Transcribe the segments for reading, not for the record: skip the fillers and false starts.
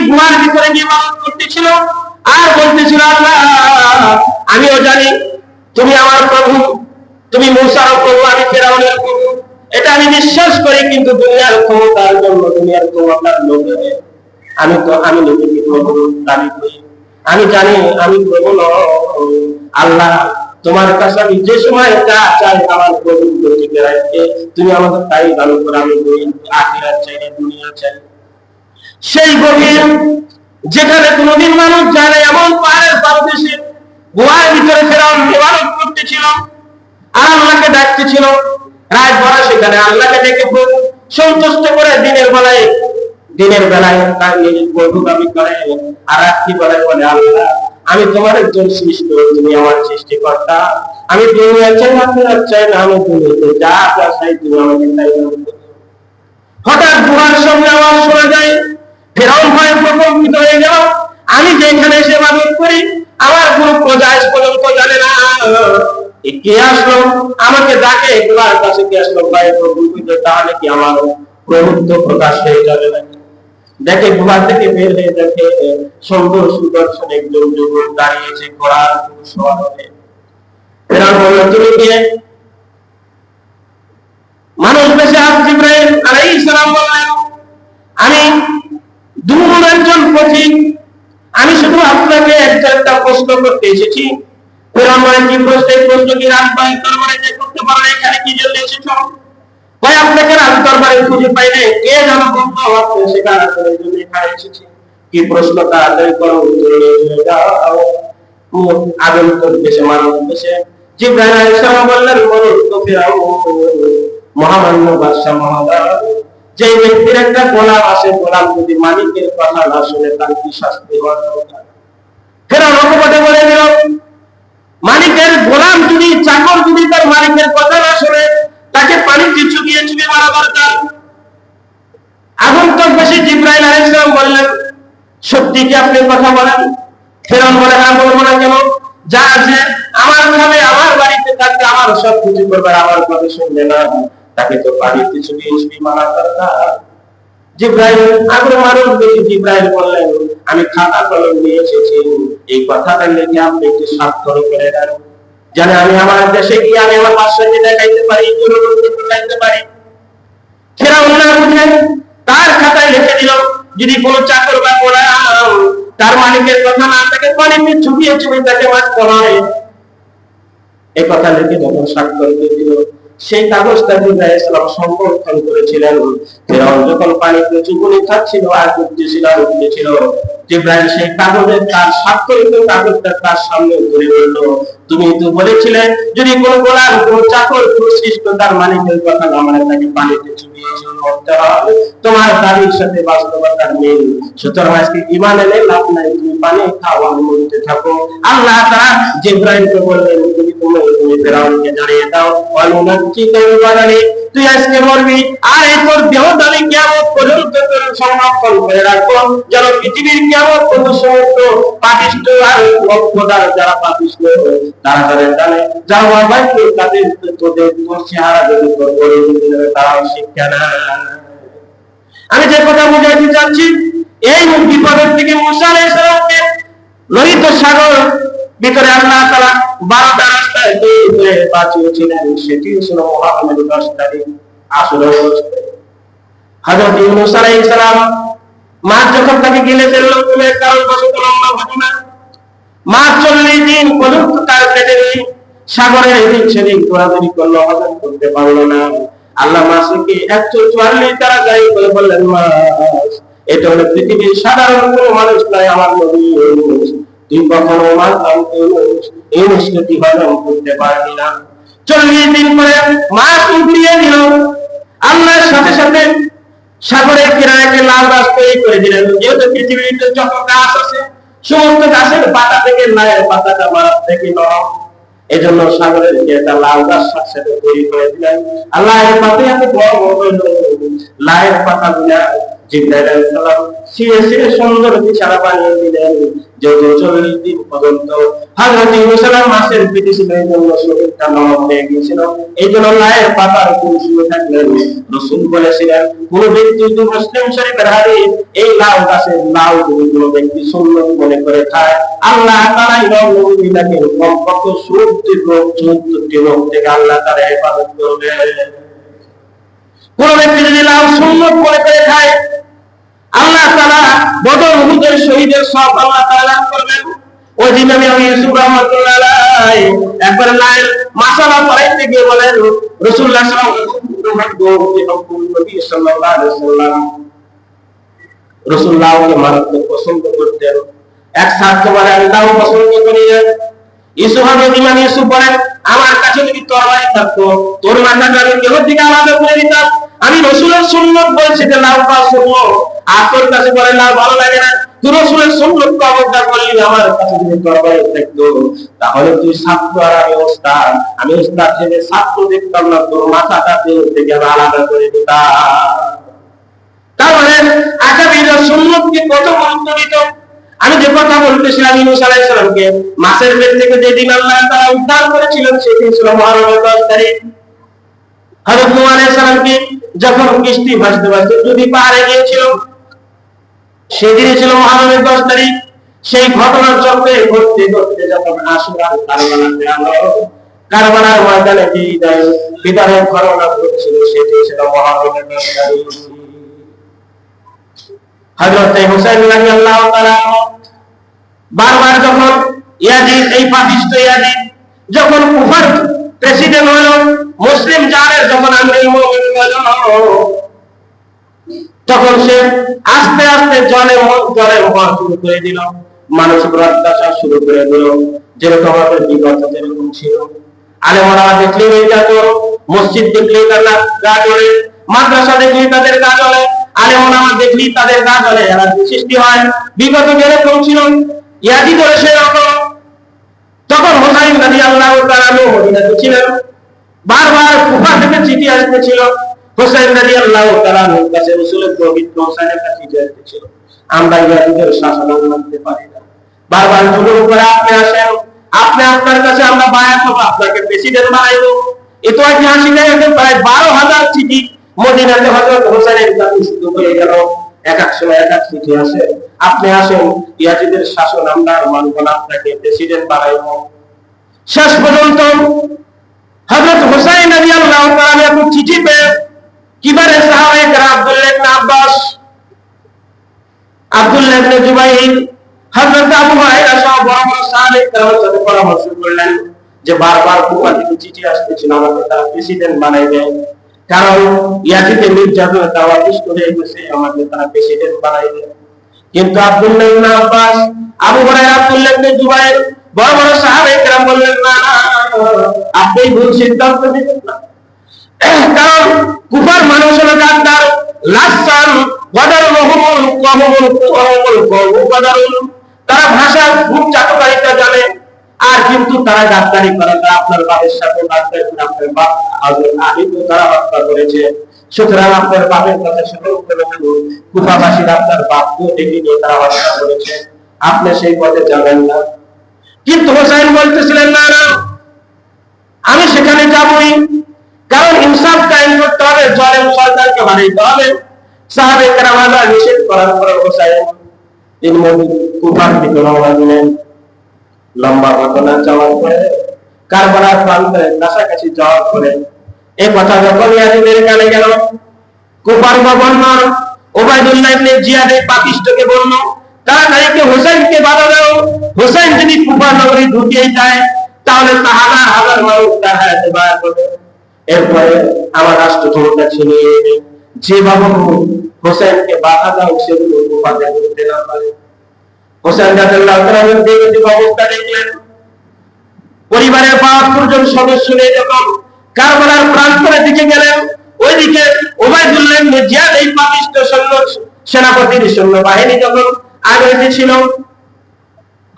গুহার ভিতরে গিয়ে ইবাদত করতেছিল আর বলতেছিল, আল্লাহ আমিও জানি তুমি আমার প্রভু, তুমি মূসার প্রভু, আমি ফিরআউনের প্রভু, এটা আমি বিশ্বাস করি, কিন্তু দুনিয়ার ক্ষমতার জন্য, দুনিয়ার ক্ষমতার লোভে আমি নিজেকে প্রভু দাবি করি। আমি জানি আমি প্রভু নয়। আল্লাহ তোমার কাছে আমি যে সময় যা চাই আমার প্রভুত্ব টিকে রাখতে তুমি আমাকে তাই দান করো। আমি আখিরাত চাই না, দুনিয়া চাই। সেই গভীর যেখানে কোনদিন মানুষ যায় না, এমন পাহাড়ের পাদদেশে গুহার ভিতরে ফেরাউন ইবাদত করতেছিল আর আল্লাহকে ডাকতেছিল। রাত ভরা সেখানে আল্লাহকে ডেকে সন্তুষ্ট করে দিনের বেলায় তার নিজের প্রভু দাবি করে, আর রাত্রি বেলায় বলে, আল্লাহ আমি তোমার একজন সৃষ্ট, তুমি আমার সৃষ্টিকর্তা, আমি দুনিয়া চাই না, আখিরাত চাই না, আমি দুনিয়াতে যা যা চাই তুমি আমাকে তাই দাও। হঠাৎ গুহার সামনে আওয়াজ শোনা যায়। ফেরাউন ভয়ে প্রকম্পিত হয়ে গেল। আমি যেখানে এসে ইবাদত করি আমার কোনো প্রজা আজ পর্যন্ত জানে না, কে আসলো আমাকে ডাকে, গুহার কাছে কে আসলো, ভয়ে প্রকম্পিত, তাহলে কি আমার প্রভুত্ব প্রকাশ হয়ে যাবে নাকি? দেখে গুহা থেকে বের হয়ে দেখে সুন্দর সুদর্শন একজন যুবক দাঁড়িয়েছে ঘোড়ার সওয়ার হয়ে। ফেরাউন বলল, তুমি কে? মানুষ বেশে জিবরাইল আলাইহিস সালাম বললেন, আমি দূর একজন পথিক, আমি শুধু আপনাকে একটা প্রশ্ন করতে এসেছি। ফেরাউন বলেন, কি প্রশ্ন? এই প্রশ্ন কি রাজবাড়ি দরবারে যে করতে পারো, এখানে কি জন্য এসেছো? ভাই আপনাকে রাজ দরবারে খুঁজে পাই নাই, কে জানো বলতো আপনি সেখানে জন্য এখানে এসেছি। কি প্রশ্ন? তাড়াতাড়ি করো, উত্তর নিয়ে যাও। আগন্তুক দেশে মানুষ দেশে জিবরাইল আলাইহিস সালাম বললেন, বলুন তো ফেরাউন, মহামান্য বাদশাহ মহোদয়, যে ব্যক্তির একটা গোলাম আছে, গোলাম যদি মালিকের কথা না শুনে তার কি শাস্তি হওয়া দরকার? ফেরাউন অকপটে বলে দিল, মালিকের গোলাম যদি, চাকর যদি তার মালিকের কথা না শুনে তাকে পানিতে চুবিয়ে চুবিয়ে মারা দরকার। আগন্তুক বেশি জিবরাইল আলাইহিস সালাম বললেন, সত্যি কি আপনি কথা বলেন? ফেরাউন বলে, হ্যাঁ বলবো না কেন, যা আছে আমার খাবে, আমার বাড়িতে থাকতে, আমার সব কিছু করবে, আমার কথা শুনবে না, তাকে তো পানিতে চুবিয়ে চুবিয়ে মারা দরকার। জিবরাইল আগ্রহ মানুষ বেশি জিবরাইল বললেন, আমি খাতা কলম নিয়ে এসেছি, এই কথাটা লিখে আপনি একটু স্বাক্ষর করে দেন, যেন আমি আমার দেশে গিয়ে আমি আমার বাদশাকে দেখাইতে পারি, দেখাইতে পারি। ফেরাউন না বুঝে তার খাতায় লিখে দিল, যদি কোনো চাকর বা গোলাম তার মালিকের কথা না তাকে পানিতে চুবিয়ে চুবিয়ে তাকে মারতে হয়, এই কথা লিখে যখন স্বাক্ষর করে দিল, সেই কাগজটা জিবরাইল আলাইহিস সালাম সংরক্ষণ করেছিলেন। ফেরাউন যখন পানিতে চুবুনি খাচ্ছিল আর উঠতেছিল, জিবরাইল সেই কাগজে তার স্বাক্ষরিত কাগজটা তার সামনে ধরে বলল, তুমি তো বলেছিলে যদি কোনো গোলাম কোনো চাকর কোনো সৃষ্ট তার মালিকের কথা না মানে তাকে পানিতে চুবিয়ে মরতে হবে, তোমার দাবির সাথে বাস্তবতার মিল, সুতরাং আজকে ঈমান এনে লাভ নাই, তুমি পানি খাও আর মরতে থাকো। আল্লাহ তাআলা জিবরাইলকে বললেন, তুমি ফেরাউনকে জানিয়ে দাও, তুই আজকে মরবি, আর এই তোর দেহ দাবি কিয়ামত পর্যন্ত সংরক্ষণ করে রাখবো, যেন পৃথিবীর কিয়ামত পর্যন্ত সমস্ত পাপিষ্ঠ আর অজ্ঞতার যারা পাপিষ্ঠ তারা তাদের জানে, যারা অবাধ্য তাদের তোদের তোর চেহারা যদি তোর করে তারাও শিক্ষা না। আমি যে কথা বুঝাইতে চাচ্ছি, এই বিপদের থেকে মুসা আলাইহিস সালামকে লোহিত সাগর ভিতরে আল্লাহ তাআলা 12টা রাস্তায় বাঁচিয়েছিলেন, সেটি ছিল মুহাম্মদ 10 তারিখ আসলে হযরত ইউনূস আলাইহিস সালাম মাছ যখন তাকে গিলে ফেললো, তুমি কারণ বশত লম্বা ঘটনা, মাছ 40 দিন পর্যন্ত তার পেটে সাগরের এদিক সেদিক দৌড়াদৌড়ি করলো, হজম করতে পারলো না। আল্লাহ মাছকে 144 তারা যাই বলে বললেন, মাছ এটা হলো পৃথিবীর সাধারণ কোনো মানুষ নয়, আমার নবী ইউনূস, তুই কখনো ইউনূসকে হজম করতে পারবি না। 40 দিন পরে মাছ উঠিয়ে দিল, আল্লাহর সাথে সাথে সাগরের কিনারে লাল গাছ তৈরি করে দিলেন। যেহেতু পৃথিবীতে যত গাছ আছে সমস্ত গাছের পাতা থেকে লায়ের পাতাটা মাছ থেকে নরম, এজন্য সাগরের একটা লাল গাছ সাথে তৈরি করে দিলেন। আল্লাহ এর পাতে এত বড় বড় লায়ের পাতা গুলা জিবরাইল আলাইহিস সালাম সিরে সিরে সুন্দর বিছানা বানিয়ে দিলেন, যেহেতু 40 দিন পর্যন্ত হযরত ইউনূস আলাইহিস মাছের পেটে ছিল, এই জন্য শরীরটা নরম হয়ে গিয়েছিল, এই জন্য লায়ের পাতার উপর শুয়ে থাকলেন। রাসূল বলেছিলেন, কোন ব্যক্তি যদি মুসলিম শরীফের হাদিস এই লাউ গাছের লাউ যদি কোন ব্যক্তি সুন্নত মনে করে খায়, আল্লাহ তাআলা এই নবীটাকে কমপক্ষে 70টি রোগ থেকে আল্লাহ তাআলা হেফাজত করবে। কোন ব্যক্তি যদি লাউ সুন্নত মনে করে খায়, আল্লাহ তাআলা বদর উহুদের শহীদের সব আল্লাহ তাআলা করবেন। ওই দিন আমি ইউসুফ রাহমাতুল্লাহ আলাইহি একবার লায়ের মাসালা পড়াইতে গিয়ে বলেন, রাসূলুল্লাহ সাল্লাল্লাহু আলাইহি ওয়াসাল্লাম রাসূলুল্লাহকে মারাত্মক পছন্দ করতেন। এক ছাত্র বলে, আমি লাউ পছন্দ করি না। ইউসুফ ইমাম ইউসুফ বলেন, আমার কাছে যদি তরবারি থাকতো, তোর মাথাটা আমি কেবল দিকে আলাদা করে দিতাম। আমি রাসূলের সুন্নাত বলছি যে লাউ খাওয়া সুন্নাত, আর তোর কাছে বলে লাউ ভালো লাগে না। তুই রাসূলের সুন্নাতকে অবজ্ঞা করলি, আমার কাছে যদি তরবারি থাকতো তাহলে তুই ছাত্র আর আমি ওস্তাদ, আমি ওস্তাদ থেকে ছাত্র দেখতাম না, তোর মাথাটা দেহ থেকে আমি আলাদা করে দিতাম। তাহলে আকাবিরা সুন্নাতকে কত গুরুত্ব দিত। আমি যে কথা বলতেছিলাম, ইউনূস আলাইহিস সালামকে মাছের পেট থেকে যেদিন আল্লাহ তাআলা উদ্ধার করেছিলেন সেদিন ছিল মুহররমের 10 তারিখ। হযরত নূহ আলাইহিস সালামকে যখন কিস্তি ভাসতে ভাসতে নদী পারে গিয়েছিল, সেদিন ছিল মুহররমের 10 তারিখ। সেই ঘটনার চক্রে ঘটতে ঘটতে যখন আশুরার কারবালাতে আলো, কারবালার ময়দানে যে বিদায়ের ঘটনা ঘটেছিল সেটি ছিল মুহররমের 10 তারিখ। হযরত হুসাইন রাদিয়াল্লাহু তাআলা বারবার যখন ইয়াজিদ, এই পাপিষ্ঠ ইয়াজিদ যখন কুফার প্রেসিডেন্ট হলো, মুসলিম জালের যখন আমিরুল মুমিনিন হলো, তখন সে আস্তে আস্তে জলে হওয়া শুরু করে দিল, মানুষের অত্যাচার শুরু করে দিল, যেরকম আমাদের বিগত যেরকম ছিল। আলেমরা দেখলেই হয়ে যেত, মসজিদ দেখলেই তারা গা জ্বলে, মাদ্রাসা দেখলেই তাদের গা জ্বলে, আলেমরা দেখলেই তাদের গা জ্বলে, এরা সৃষ্টি হয়। বিগত যেরকম ছিল ইয়াজিদের সেরকম। তখন হুসাইন রাদিয়াল্লাহু তাআলা মদিনাতে ছিলেন, বারবার কুফা থেকে চিঠি আসতেছিল। হুসাইন রাদিয়াল্লাহু তাআলা কাছে রাসূলের পবিত্র হুসাইনের কাছে চিঠি আসতেছিল, আমরা ইয়াজিদের শাসন মানতে পারি না, বারবার জুলুম করে আপনি আসেন, আপনি আপনার কাছে আমরা বায়াত হব, আপনাকে প্রেসিডেন্ট বানাইব। এত ঐতিহাসিক একটা প্রায় 12,000 চিঠি মদিনাতে হযরত হুসাইনের কাছে শুরু হয়ে গেল। এক এক সময় এক এক চিঠি আসে, আপনি আসেন, ইয়াজিদের শাসন আমরা মানব না, আপনাকে প্রেসিডেন্ট বানাইব। শেষ পর্যন্ত হযরত হুসাইন রাদিয়াল্লাহু তাআলা এত চিঠি পেয়ে কিবারে সাহাবায়ে কেরাম আব্দুল্লাহ ইবনে আব্বাস, আব্দুল্লাহ ইবনে জুবাইর, হযরত আবু হুরায়রা সহ বড় বড় সাহাবায়ে কেরামের সাথে পরামর্শ করলেন যে বারবার কুফা থেকে চিঠি আসতেছিল, আমাকে তারা প্রেসিডেন্ট বানাইবে, কারণ ইয়াজিদের নির্যাতনে তারা অতিষ্ঠ হয়ে গেছে, আমাকে তারা প্রেসিডেন্ট বানাইবে। কিন্তু আব্দুল্লাহ ইবনে আব্বাস, আবু হুরায়রা, আব্দুল্লাহ ইবনে জুবাইর বড় বড় সাহাবায়ে কেরাম বললেন, না, আপনি ভুল সিদ্ধান্ত নিলেন না, কারণ কুফার মানুষ হলো গাদ্দার, লাসান ওয়াদারুহুমুল কওমুল, তারা ভাষার খুব চাটুকারিতা জানে, আর কিন্তু তারা গাদ্দারি করে। তারা আপনার বাপের সাথে গাদ্দারি করে, আপনার বাপ হযরত আলীকে তারা হত্যা করেছে, সুতরাং আপনার বাপের কথা শুনে কুফাবাসীরা আপনার বাপকে ডেকে নিয়ে তারা হত্যা করেছে, আপনি সেই পথে যাবেন না। কিন্তু হুসাইন বলতেছিলেন, না না, আমি সেখানে যাবই, কারণ ইনসাফ কায়েম করতে হবে, জালেম সরকারকে বানাইতে হবে। সাহাবায়ে কেরাম নিষেধ করার পরে হুসাইন তিন কুফার দিকে রওনা দিলেন। লম্বা ঘটনা যাওয়ার পরে কারবালার প্রান্তের কাছাকাছি যাওয়ার পরে এই কথা যখন ইয়াজিদের কানে গেল, কুফার গভর্নর ওবায়দুল্লাহ ইবনে জিয়াদ এই পাপিষ্ঠকে বলল, তাড়াতাড়ি হুসাইনকে বাধা দাও, হুসাইন যদি কুফা নগরী ঢুকে যায় তাহলে হাজার হাজার মানুষ তার হাতে বায়াত হবে, এরপরে আমার রাষ্ট্র ক্ষমতা ছিনিয়ে নেবে। যেভাবে হুসাইনকে বাধা দাও সেগুলো কুফাতে করতে না পারে। হুসাইন রাদিয়াল্লাহু তাআলা যে অবস্থা দেখলেন, পরিবারের ৭২ জন সদস্য নিয়ে যখন কারবালার প্রান্তরের দিকে গেলেন, ওইদিকে ওবায়দুল্লাহ ইবনে জিয়াদ এই পাপিষ্ঠ সেনাপতির সৈন্যবাহিনী যখন আগে ছিল,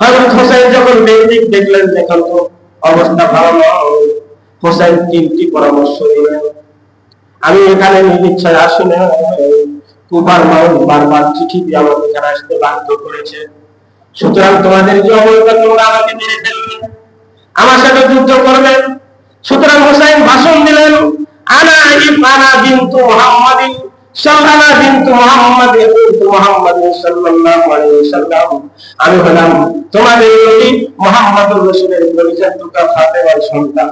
হযরত হুসাইন যখন বেদিক দেখলেন, দেখেন তো অবস্থা ভালো নয়। হুসাইন 3টি পরামর্শ দিলেন, আমি এখানে নিজ ইচ্ছায় আসি না, কুফার মানুষ বারবার চিঠি দিয়ে আমাকে এখানে আসতে বাধ্য করেছে। সুতরাং তোমাদের যে অবস্থা, তোমরা আমাকে মেরে ফেলবে, আমার সাথে যুদ্ধ করবে। সুতরাং হুসাইন ভাষণ দিলেন, আনা ইবানা বিনতু মুহাম্মাদিন সাল্লাল্লাহু বিনতু মুহাম্মাদিন বিনতু মুহাম্মাদিন সাল্লাল্লাহু আলাইহি ওয়াসাল্লাম, আমি হলাম তোমাদের নবী মুহাম্মদুর রাসূলের পরিচয় টুকা ফাতেমার সন্তান।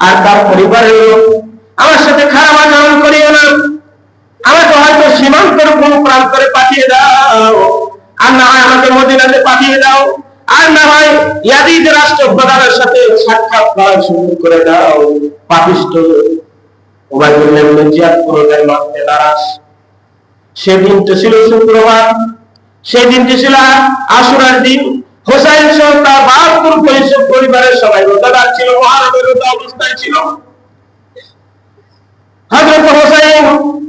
আর তার পরিবারের লোক, আমার সাথে খারাপ আচরণ করিও না। আমাকে হয়তো সীমান্তের কোন প্রান্তরে পাঠিয়ে দাও, আর না হয় আমাকে মদিনাতে পাঠিয়ে দাও, আর না হয় ইয়াজিদ রাষ্ট্রপ্রধানের সাথে সাক্ষাৎ করার সুযোগ করে দাও। পাপিষ্ঠ উবাইদুল্লাহ ইবনে জিয়াদ পুরোটাই মানতে নারাজ। সেদিনটা ছিল শুক্রবার, সেদিনটি ছিল আশুরার দিন। হোসাইন সহ তার 72 পরিবারের সবাই রোজাদার ছিল, মহারমের রোজা অবস্থায় ছিল। হযরত হোসাইন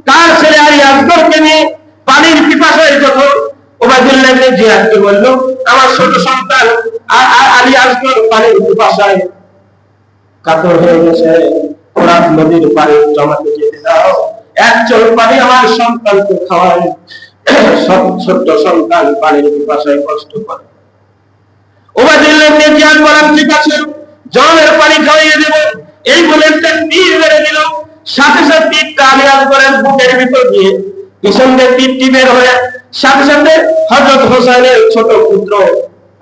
তার ছেলে আলী আসগরকে নিয়ে পানির পিপাসায় যখন উবাইদুল্লাহ ইবনে জিয়াদকে বলল, আমার ছোট সন্তান আলী আসগর পানির পিপাসায় কাতর হয়ে গেছে, ফোরাত নদীর পানি জমাতে যেতে দাও, এক চল পানি আমার সন্তানকে খাওয়ায়। ছোট্ট সন্তান পানির পিপাসায় কষ্ট করে। উবাইদুল্লাহ ইবনে জিয়াদ বলেন, ঠিক আছে, জলের পানি খাওয়িয়ে দেব। এই বলে একটা তীর মেরে দিল। সাথে সাথে তীরটা আলী আসগরের বুকের ভিতর দিয়ে পিছন দিয়ে তীরটি বের হয়ে সাথে সাথে হযরত হোসেনের ছোট পুত্র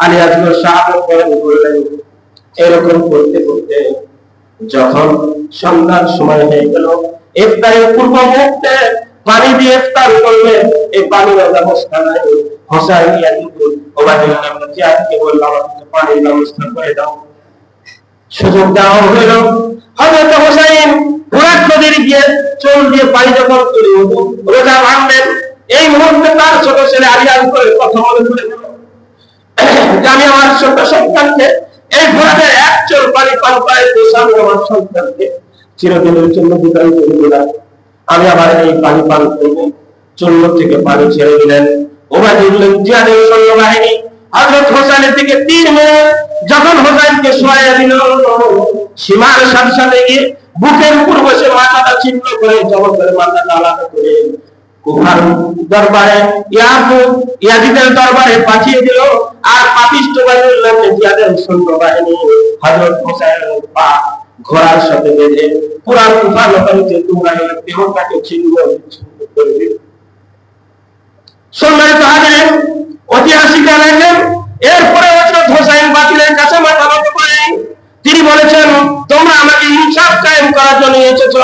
আলী আসগর শাহাদাত বরণ করলেন। এরকম করতে করতে যখন সন্ধ্যার সময় হয়ে গেল, ইফতারের পূর্ব মুহূর্তে পানি দিয়ে ইফতার করবে, এই পানির ব্যবস্থা নাই। হোসাইন ইয়াজিদ উবাইদুল্লাহ ইবনে জিয়াদকে বলল, আমাকে পানির ব্যবস্থা করে দাও। সুযোগ দেওয়া হইল। হযরত হোসাইন ফোরাত নদীর গিয়ে চোল দিয়ে পানি যখন তুলে রোজা ভাঙলেন, এই মুহূর্তে তার ছোট ছেলে আলী আসগরের কথা মনে পড়ে গেল যে আমি আমার ছোট সন্তানকে এই ফোরাতের এক চোল পানি পান করাইতে আমি আমার সন্তানকে চিরদিনের জন্য বিদায় করে দিলাম, আমি আবার এই পানি পান করবো। চুল্ল থেকে পানি ছেড়ে দিলেন। উবাইদুল্লাহ জিয়াদের সৈন্যবাহিনী হযরত হোসেনের দিকে তীর মেরে যখন হোসেনকে শোয়াইয়া দিল, সীমার সাথে সাথে গিয়ে বুকের উপর বসে মাথাটা ছিন্ন করে জবর মাথাটা আলাদা করে কুফার দরবারে ইয়াজিদের দরবারে পাঠিয়ে দিল। আর পাপিষ্ঠ উবাইদুল্লাহ ইবনে জিয়াদের সৈন্যবাহিনী হযরত হোসেনের পা ঘোড়ার সাথে বেঁধে পুরা কুফা নগরীতে তোমরা এই দেহটাকে ছিন্ন করে দিল। সম্মানিত হাজিরিন, ঐতিহাসিকরা লেখেন, এরপরে হযরত হোসেন বাতিলের কাছে মাথা নত করে তিনি বলেছেন, তোমরা আমাকে ইনসাফ কায়েম করার জন্য এসেছো।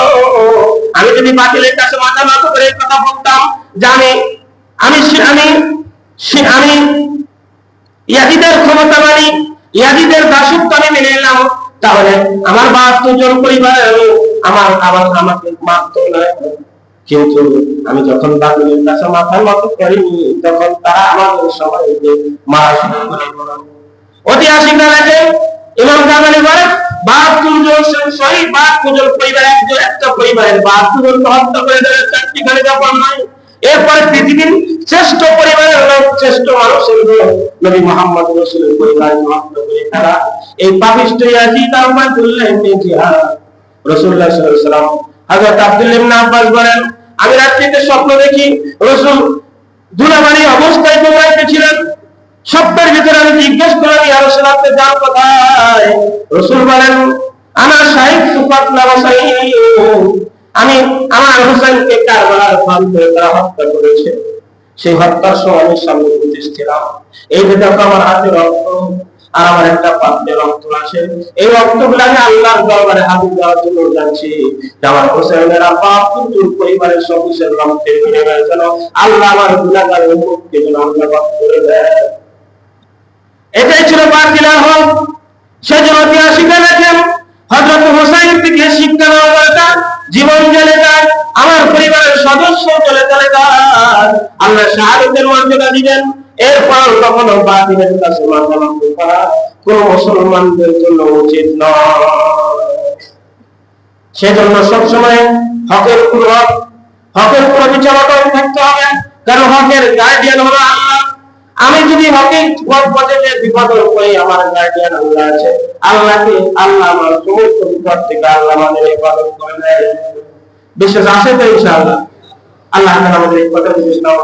আমি যদি বাতিলের কাছে মাথা নত করে কথা বলতাম যে আমি ইয়াজিদের ক্ষমতা মানি, ইয়াজিদের দাসত্ব আমি মেনে নিলাম, তাহলে আমার 72 জন পরিবারের লোক আমাকে মারতো না। কিন্তু আমি যখন বাতিলের কাছে মাথা নত করিনি, তখন তারা আমাদের সবাইকে মারা শুরু করে দিল। ঐতিহাসিকরা লেখেন, ইমাম গাজালি বলেন, 72 জন শহীদ, 72 জন পরিবার, একটা পরিবারের 72 জনকে হত্যা করে দেবে, চারটি খালি ব্যাপার নয়। এরপরে পৃথিবীর শ্রেষ্ঠ পরিবারের লোক, শ্রেষ্ঠ মানুষের লোক নবী মুহাম্মদ রাসূলের পরিবারকে হত্যা করে তারা এই পাপিষ্ঠ ইয়াজিদ উবাইদুল্লাহ ইবনে জিয়াদ রাসূলুল্লাহ সাল্লাল্লাহু আলাইহি ওয়াসাল্লাম। হযরত আব্দুল্লাহ ইবনে আব্বাস বলেন, আমি রাত্রিতে স্বপ্ন দেখি রাসূল দুলাবাড়ি অবস্থায় দৌড়াইতেছিলেন। স্বপ্নের ভিতরে আমি জিজ্ঞেস করলাম, ইয়া রাসূল, আপনি যান কোথায়? রাসূল বলেন, আনা শাহিদ সুফাতনা ওয়াসাইয়্যিদ, আমি আমার হোসেনকে কারবালার প্রান্তে তারা হত্যা করেছে, সেই হত্যার সময় আমি সামনে উপস্থিত ছিলাম। এই যে দেখো আমার হাতে রক্ত আর আমার একটা পাত্রে রক্ত আছে, এই রক্তগুলো আমি আল্লাহর দরবারে হাজির দেওয়ার জন্য যাচ্ছি। আমার হোসেনের আব্বা পুত্র পরিবারের সদস্যের রক্তের বিনিময়ে যেন আল্লাহ আমার গুনাহগারের মুক্তিকে যেন আল্লাহ মাফ করে দেয়। এটাই ছিল বাতিলের হক। সেজন্য ঐতিহাসিকরা লেখেন, হযরত হোসেন থেকে শিক্ষা নেওয়া দরকার, জীবন চলে যায়, আমার পরিবারের সদস্য চলে যায়, আল্লাহ শাহাদাতের মর্যাদা দিবেন। এরপর কখনো বাতিলের কাছে মাথা নত করা কোন মুসলমানদের জন্য উচিত নয়। সেজন্য সবসময় হকের প্রতি অটল থাকতে হবে, কারণ হকের গার্ডিয়ান হলো আল্লাহ। আমি যদি হকের পথে বিপদ করি, আমার গার্ডিয়ান আল্লাহ আছে, আল্লাহ আমার সমস্ত বিপদ থেকে আল্লাহ আমাদের হেফাজত করে দেয়। বিশ্বাস আছে তো ইনশাআল্লাহ? আল্লাহ তাআলা আমাদের এই কথা বুঝে নাও।